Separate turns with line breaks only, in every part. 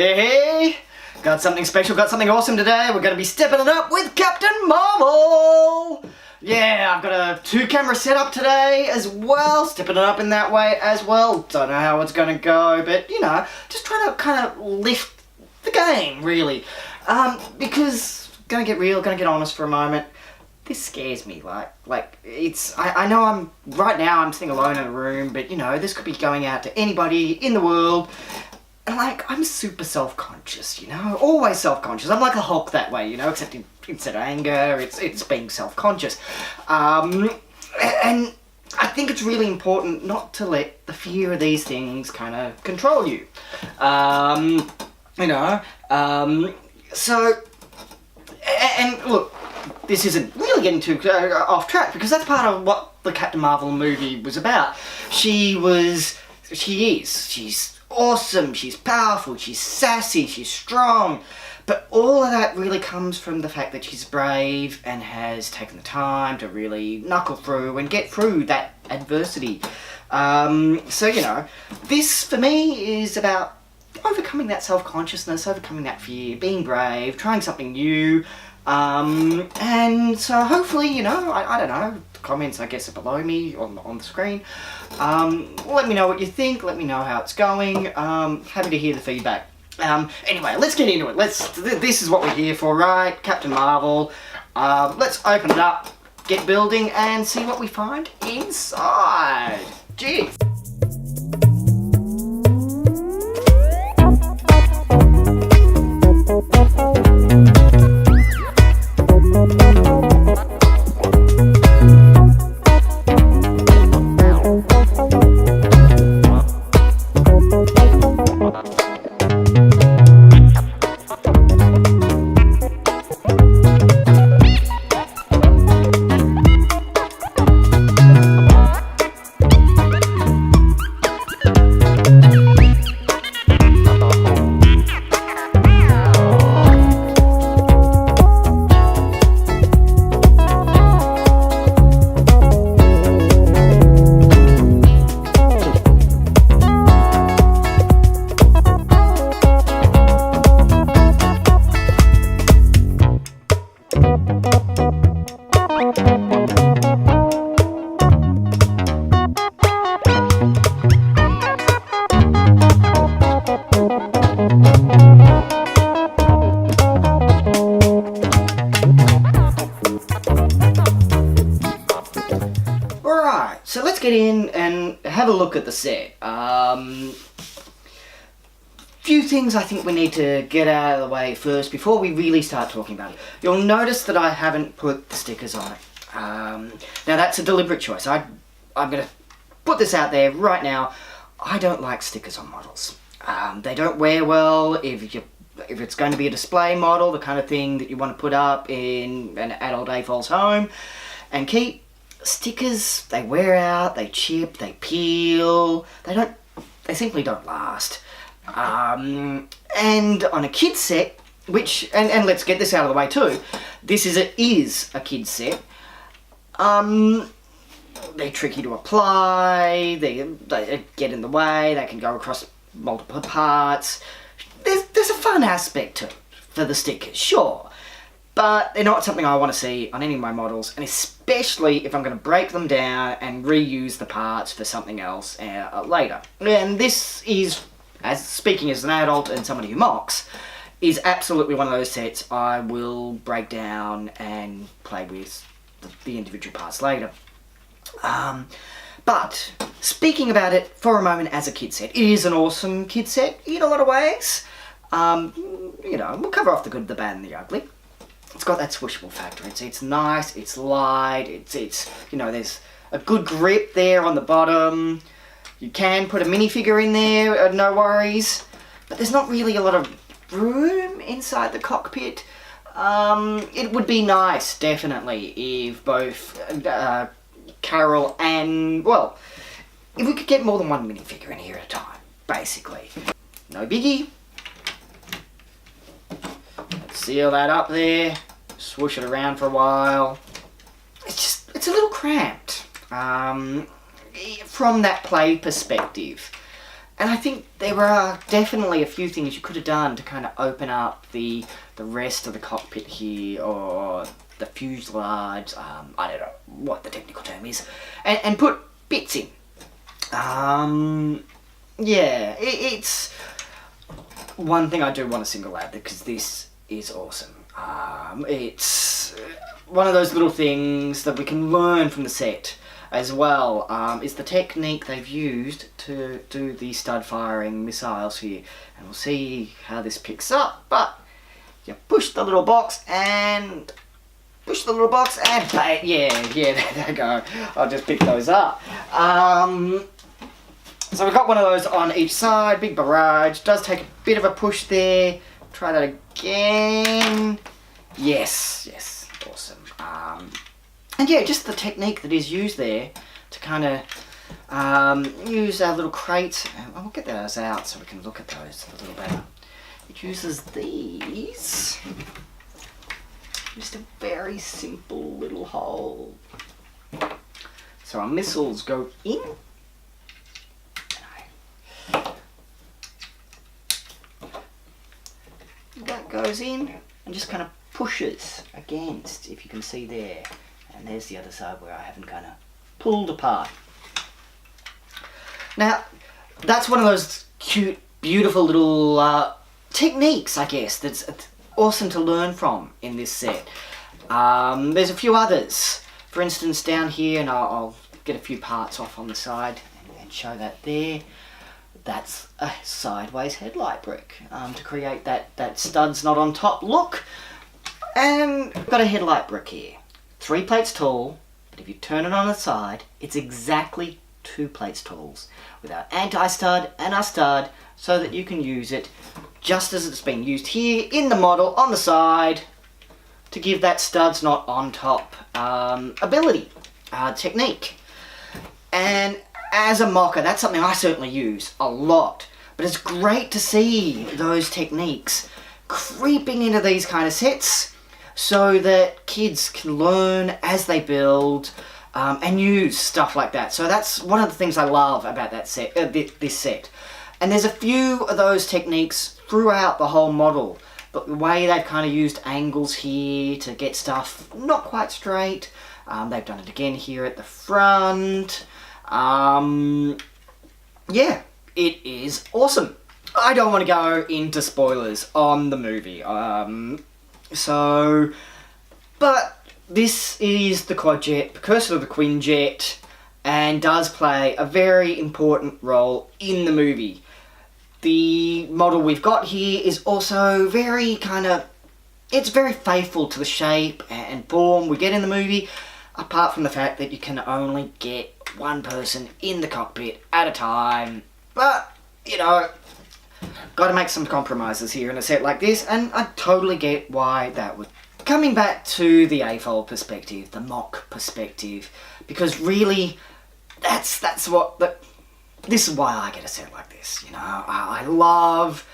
Hey, got something special, got something awesome today. We're going to be stepping it up with Captain Marvel. Yeah, I've got a 2-camera setup today as well, stepping it up in that way as well. Don't know how it's going to go, but you know, just trying to kind of lift the game, really. Because, gonna get real, gonna get honest for a moment, this scares me, like it's, I know right now I'm sitting alone in a room, but you know, this could be going out to anybody in the world. And like, I'm super self-conscious, you know, always self-conscious. I'm like a Hulk that way, you know, except instead of anger, it's being self-conscious. And I think it's really important not to let the fear of these things kind of control you. So, and look, this isn't really getting too off track, because that's part of what the Captain Marvel movie was about. She's awesome, she's powerful, she's sassy, she's strong, but all of that really comes from the fact that she's brave and has taken the time to really knuckle through and get through that adversity. So, you know, this for me is about overcoming that self-consciousness, overcoming that fear, being brave, trying something new, and so hopefully, you know, I don't know, the comments I guess are below me on the screen. Let me know what you think, let me know how it's going. Happy to hear the feedback. Anyway, let's get into it. This is what we're here for, right? Captain Marvel. Let's open it up, get building, and see what we find inside. Jeez. So let's get in and have a look at the set. Few things I think we need to get out of the way first before we really start talking about it. You'll notice that I haven't put the stickers on it. Now that's a deliberate choice. I'm going to put this out there right now. I don't like stickers on models. They don't wear well if it's going to be a display model, the kind of thing that you want to put up in an adult AFOL's home and keep. Stickers, they wear out, they chip, they peel, they simply don't last. And on a kid's set, which, and let's get this out of the way too, this is a kid's set. They're tricky to apply, they get in the way, they can go across multiple parts. There's a fun aspect to it for the stickers, sure. But they're not something I want to see on any of my models, and especially if I'm going to break them down and reuse the parts for something else later. And this is, speaking as an adult and somebody who mocks, is absolutely one of those sets I will break down and play with the individual parts later. But speaking about it for a moment as a kid set, it is an awesome kid set in a lot of ways. You know, we'll cover off the good, the bad, and the ugly. It's got that swishable factor. It's nice, it's light, it's you know, there's a good grip there on the bottom. You can put a minifigure in there, no worries. But there's not really a lot of room inside the cockpit. It would be nice, definitely, if both Carol and, well, if we could get more than one minifigure in here at a time, basically. No biggie. Seal that up there, swoosh it around for a while. It's a little cramped from that play perspective. And I think there are definitely a few things you could have done to kind of open up the rest of the cockpit here, or the fuselage, I don't know what the technical term is, and put bits in. Yeah, it's one thing I do want to single out, because this is awesome. It's one of those little things that we can learn from the set as well, is the technique they've used to do the stud firing missiles here. And we'll see how this picks up, but you push the little box and play. Yeah, there you go. I'll just pick those up. So we've got one of those on each side, big barrage. Does take a bit of a push there. Try that again. Yes, awesome. And yeah, just the technique that is used there to kind of use our little crates. I'll get those out so we can look at those a little better. It uses these. Just a very simple little hole. So our missiles go in. That goes in and just kind of pushes against, if you can see there. And there's the other side where I haven't kind of pulled apart. Now, that's one of those cute, beautiful little techniques, I guess, that's awesome to learn from in this set. There's a few others. For instance, down here, and I'll get a few parts off on the side and show that there. That's a sideways headlight brick to create that studs not on top look. And I've got a headlight brick here. 3 plates tall, but if you turn it on the side, it's exactly 2 plates tall, with our anti-stud and our stud, so that you can use it just as it's been used here in the model on the side, to give that studs not on top ability, technique. And as a mocker, that's something I certainly use a lot. But it's great to see those techniques creeping into these kind of sets, so that kids can learn as they build and use stuff like that. So that's one of the things I love about that set, this set. And there's a few of those techniques throughout the whole model. But the way they've kind of used angles here to get stuff not quite straight. They've done it again here at the front. Yeah, it is awesome. I don't want to go into spoilers on the movie. But this is the Quadjet, precursor of the Quinjet, and does play a very important role in the movie. The model we've got here is also very it's very faithful to the shape and form we get in the movie, apart from the fact that you can only get one person in the cockpit at a time. But, you know, got to make some compromises here in a set like this, and I totally get why that would. Coming back to the AFOL perspective, the mock perspective, because really, this is why I get a set like this. You know, I love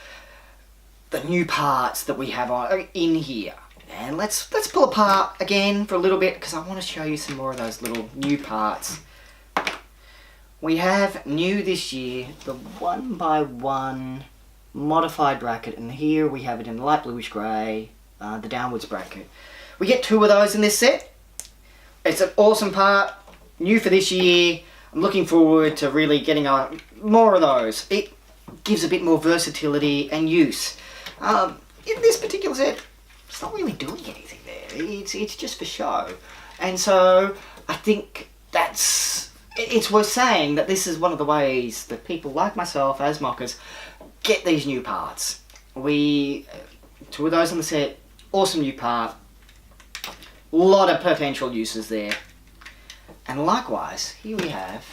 the new parts that we have in here, and let's pull apart again for a little bit, because I want to show you some more of those little new parts. We have new this year the 1x1 modified bracket, and here we have it in light bluish grey, the downwards bracket. We get 2 of those in this set. It's an awesome part, new for this year. I'm looking forward to really getting more of those. It gives a bit more versatility and use. In this particular set, it's not really doing anything there. It's just for show. And so I think it's worth saying that this is one of the ways that people like myself as mockers get these new parts. 2 of those on the set, awesome new part, a lot of potential uses there. And likewise, here we have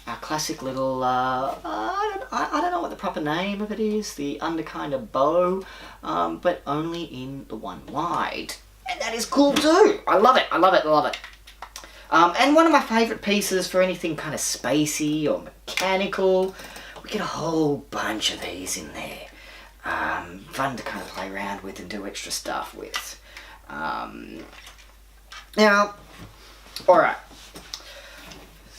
our classic little, I don't know what the proper name of it is, the underkind of bow, but only in the 1 wide. And that is cool too. I love it. And one of my favourite pieces for anything kind of spacey or mechanical, we get a whole bunch of these in there. Fun to kind of play around with and do extra stuff with. Now, alright.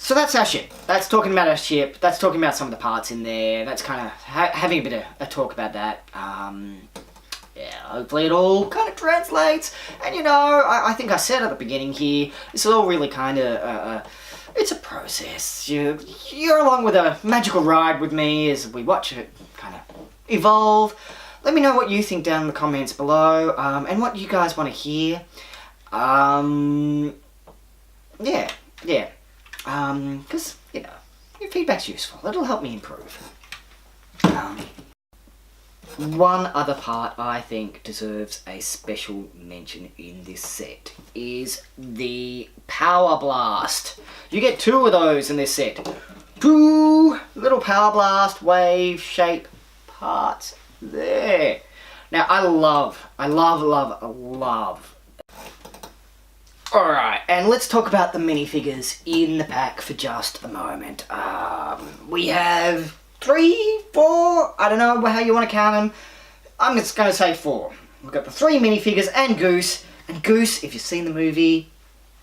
So that's our ship. That's talking about our ship. That's talking about some of the parts in there. That's kind of having a bit of a talk about that. Yeah, hopefully it all kind of translates. And you know, I think I said at the beginning here, this is all really kind of, it's a process. You're along with a magical ride with me as we watch it kind of evolve. Let me know what you think down in the comments below, and what you guys want to hear. Yeah. Because, you know, your feedback's useful. It'll help me improve. One other part I think deserves a special mention in this set is the Power Blast. You get 2 of those in this set. 2 little Power Blast wave shape parts there. Now I love. Alright, and let's talk about the minifigures in the pack for just a moment. We have 3, 4, I don't know how you want to count them. I'm just going to say 4. We've got the 3 minifigures and Goose. And Goose, if you've seen the movie,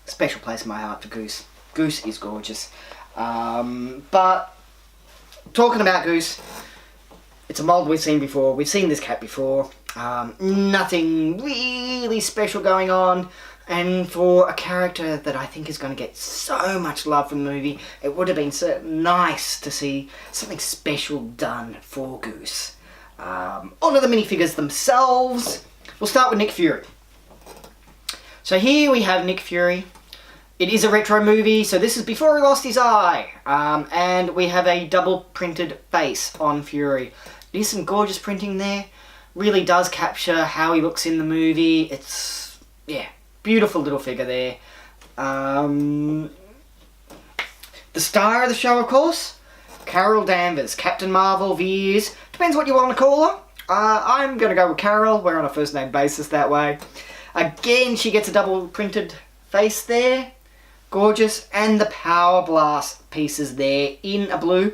special place in my heart for Goose. Goose is gorgeous. But, talking about Goose, it's a mold we've seen before. We've seen this cat before. Nothing really special going on. And for a character that I think is going to get so much love from the movie, it would have been so nice to see something special done for Goose. On to the minifigures themselves. We'll start with Nick Fury. So here we have Nick Fury. It is a retro movie, so this is before he lost his eye. And we have a double printed face on Fury. There's some gorgeous printing there. Really does capture how he looks in the movie. It's, yeah. Beautiful little figure there. The star of the show, of course, Carol Danvers, Captain Marvel, Veers. Depends what you want to call her. I'm going to go with Carol. We're on a first name basis that way. Again, she gets a double printed face there. Gorgeous. And the Power Blast pieces there in a blue.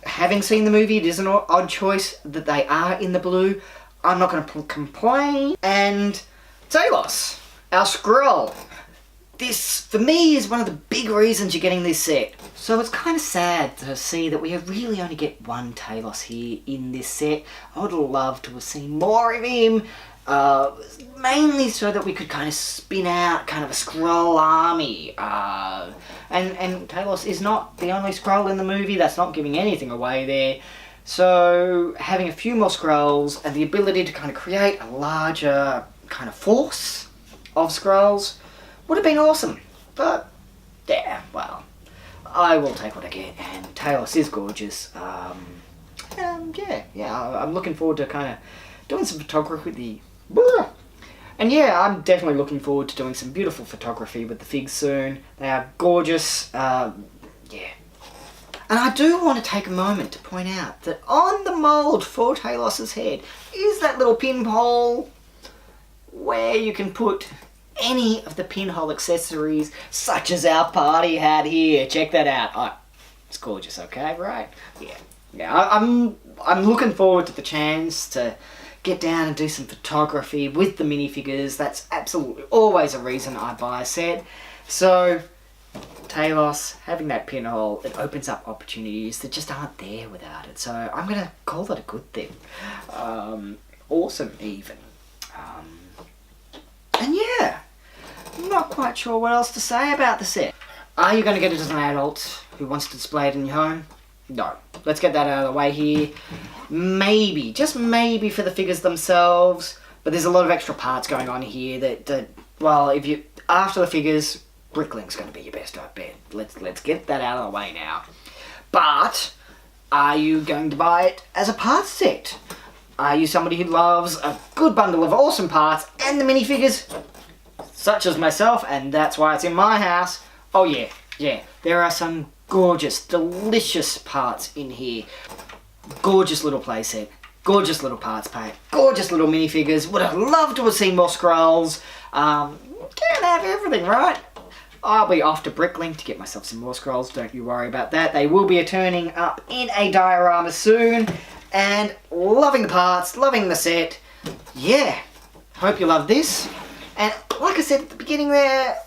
Having seen the movie, it is an odd choice that they are in the blue. I'm not going to complain. And Talos, our Skrull. This, for me, is one of the big reasons you're getting this set. So it's kind of sad to see that we really only get 1 Talos here in this set. I would love to have seen more of him. Mainly so that we could kind of spin out kind of a Skrull army. And Talos is not the only Skrull in the movie. That's not giving anything away there. So having a few more Skrulls and the ability to kind of create a larger kind of force of Skrulls would have been awesome. But yeah, well, I will take what I get, and Talos is gorgeous. Yeah, I'm looking forward to kind of doing some photography with the... And yeah, I'm definitely looking forward to doing some beautiful photography with the figs soon. They are gorgeous. Yeah. And I do want to take a moment to point out that on the mould for Talos's head is that little pinhole where you can put any of the pinhole accessories, such as our party hat here. Check that out. Oh, it's gorgeous, okay? Right? Yeah. I'm looking forward to the chance to get down and do some photography with the minifigures. That's absolutely always a reason I buy a set. So, Talos, having that pinhole, it opens up opportunities that just aren't there without it. So, I'm going to call that a good thing. Awesome, even. And yeah, I'm not quite sure what else to say about the set. Are you going to get it as an adult who wants to display it in your home? No. Let's get that out of the way here. Maybe, just maybe for the figures themselves, but there's a lot of extra parts going on here that well, if you, after the figures, Brickling's going to be your best, I bet. Let's get that out of the way now. But, are you going to buy it as a parts set? Are you somebody who loves a good bundle of awesome parts and the minifigures, such as myself, and that's why it's in my house? Oh yeah, there are some gorgeous, delicious parts in here. Gorgeous little playset, gorgeous little parts pack, gorgeous little minifigures. Would have loved to have seen more Skrulls. Can't have everything, right? I'll be off to Bricklink to get myself some more Skrulls, don't you worry about that. They will be turning up in a diorama soon. And loving the parts, loving the set. Yeah, hope you love this. And like I said at the beginning there,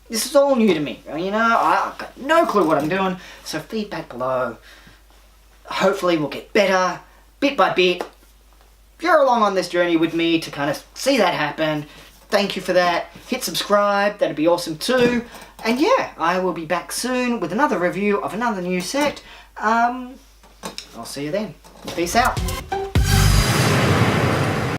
This is all new to me. You know, I've got no clue what I'm doing. So feedback below. Hopefully we'll get better, bit by bit. You're along on this journey with me to kind of see that happen. Thank you for that. Hit subscribe, that'd be awesome too. And yeah, I will be back soon with another review of another new set. I'll see you then. Peace out.